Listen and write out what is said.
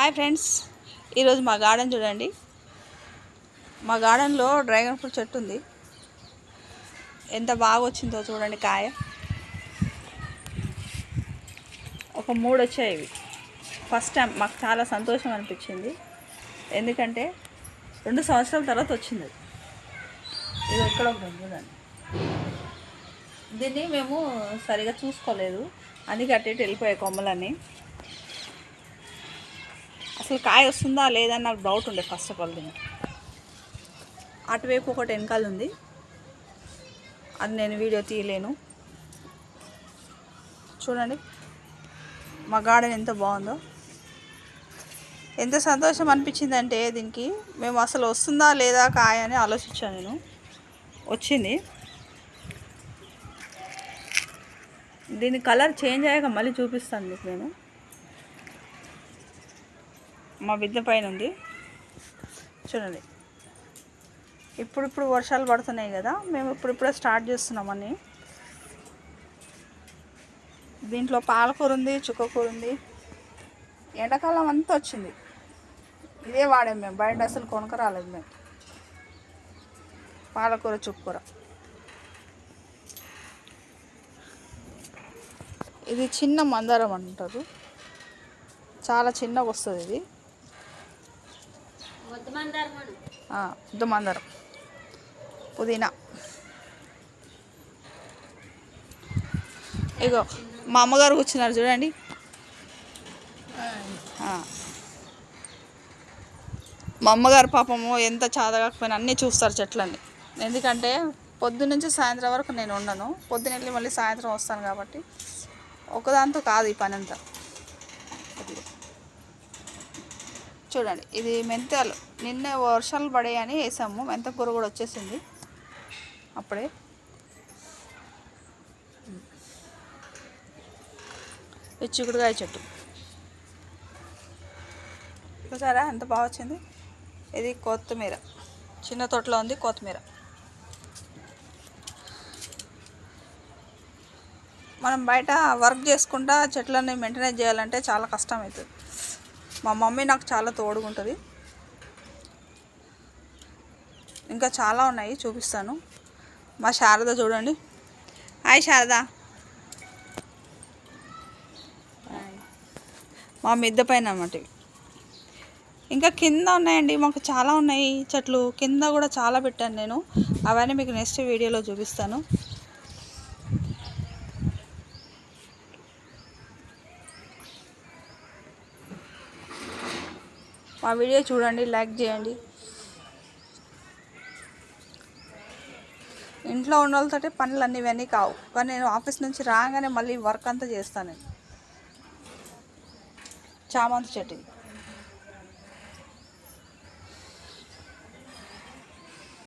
Hi friends, ఈరోజు మా garden చూడండి. మా గార్డెన్లో డ్రాగన్ ఫ్రూట్ చెట్టు ఉంది. ఎంత బాగా వచ్చిందో చూడండి. కాయ ఒక 3 వచ్చాయి. ఇవి ఫస్ట్ టైం మాకు చాలా సంతోషం అనిపించింది. ఎందుకంటే 2 సంవత్సరాల తర్వాత వచ్చింది. ఇది ఎక్కడ ఉంటుంది చూడండి. దీన్ని మేము సరిగా చూసుకోలేదు, అందుకే అటు వెళ్ళిపోయాయి కొమ్మలన్నీ. అసలు కాయ వస్తుందా లేదా నాకు డౌట్ ఉండే ఫస్ట్ ఆఫ్ ఆల్. దీనికి అటువైపు ఒకటి వెనకాల ఉంది, అది నేను వీడియో తీయలేను. చూడండి మా గార్డెన్ ఎంత బాగుందో. ఎంత సంతోషం అనిపించిందంటే దీనికి మేము అసలు వస్తుందా లేదా కాయ అని ఆలోచించాను. నేను వచ్చింది. దీని కలర్ చేంజ్ అయ్యాక మళ్ళీ చూపిస్తాను మీకు. నేను మా మిద్దె పైన ఉంది చూడండి. ఇప్పుడు వర్షాలు పడుతున్నాయి కదా, మేము ఇప్పుడే స్టార్ట్ చేస్తున్నామని. దీంట్లో పాలకూర ఉంది, చుక్కకూర ఉంది. ఎండాకాలం అంతా వచ్చింది. ఇదే వాడాము మేము, బయట అసలు కొనుక రాలేదు మేము. పాలకూర, చుక్కకూర. ఇది చిన్న మందారం అంటారు, చాలా చిన్నగా వస్తుంది ఇది. ముద్ద మందారం, పుదీనా. ఇగో మా అమ్మగారు కూర్చున్నారు చూడండి. మా అమ్మగారు పాపము ఎంత చాదగాకపోయినా అన్నీ చూస్తారు చెట్లన్నీ. ఎందుకంటే పొద్దున్న నుంచి సాయంత్రం వరకు నేను ఉండను. పొద్దున వెళ్ళి మళ్ళీ సాయంత్రం వస్తాను కాబట్టి ఒకదాంతో కాదు ఈ పని అంతా. చూడండి ఇది మెంతాలు. నిన్న వర్షాలు పడాయని వేసాము. మెంతకూర కూడా వచ్చేసింది అప్పుడే. ఇది చిక్కుడుకాయ చెట్టు చూసారా ఎంత బాగా వచ్చింది. ఇది కొత్తిమీర, చిన్న తోటలో ఉంది కొత్తిమీర. మనం బయట వర్క్ చేసుకుంటా చెట్లని మెయింటెనెన్స్ చేయాలంటే చాలా కష్టం అవుతుంది. మా మమ్మీ నాకు చాలా తోడుగుంటుంది. ఇంకా చాలా ఉన్నాయి, చూపిస్తాను. మా శారద చూడండి. హాయ్ శారద. మా మిద్దె పైన అన్నమాట ఇవి. ఇంకా కింద ఉన్నాయండి, మాకు చాలా ఉన్నాయి చెట్లు. కింద కూడా చాలా పెట్టాను నేను. అవన్నీ మీకు నెక్స్ట్ వీడియోలో చూపిస్తాను. మా వీడియో చూడండి, లైక్ చేయండి. ఇంట్లో ఉన్న వాళ్ళతో పనులు అన్నీ ఇవన్నీ కావు, కానీ నేను ఆఫీస్ నుంచి రాగానే మళ్ళీ వర్క్ అంతా చేస్తాను. చామంతి చెట్టు.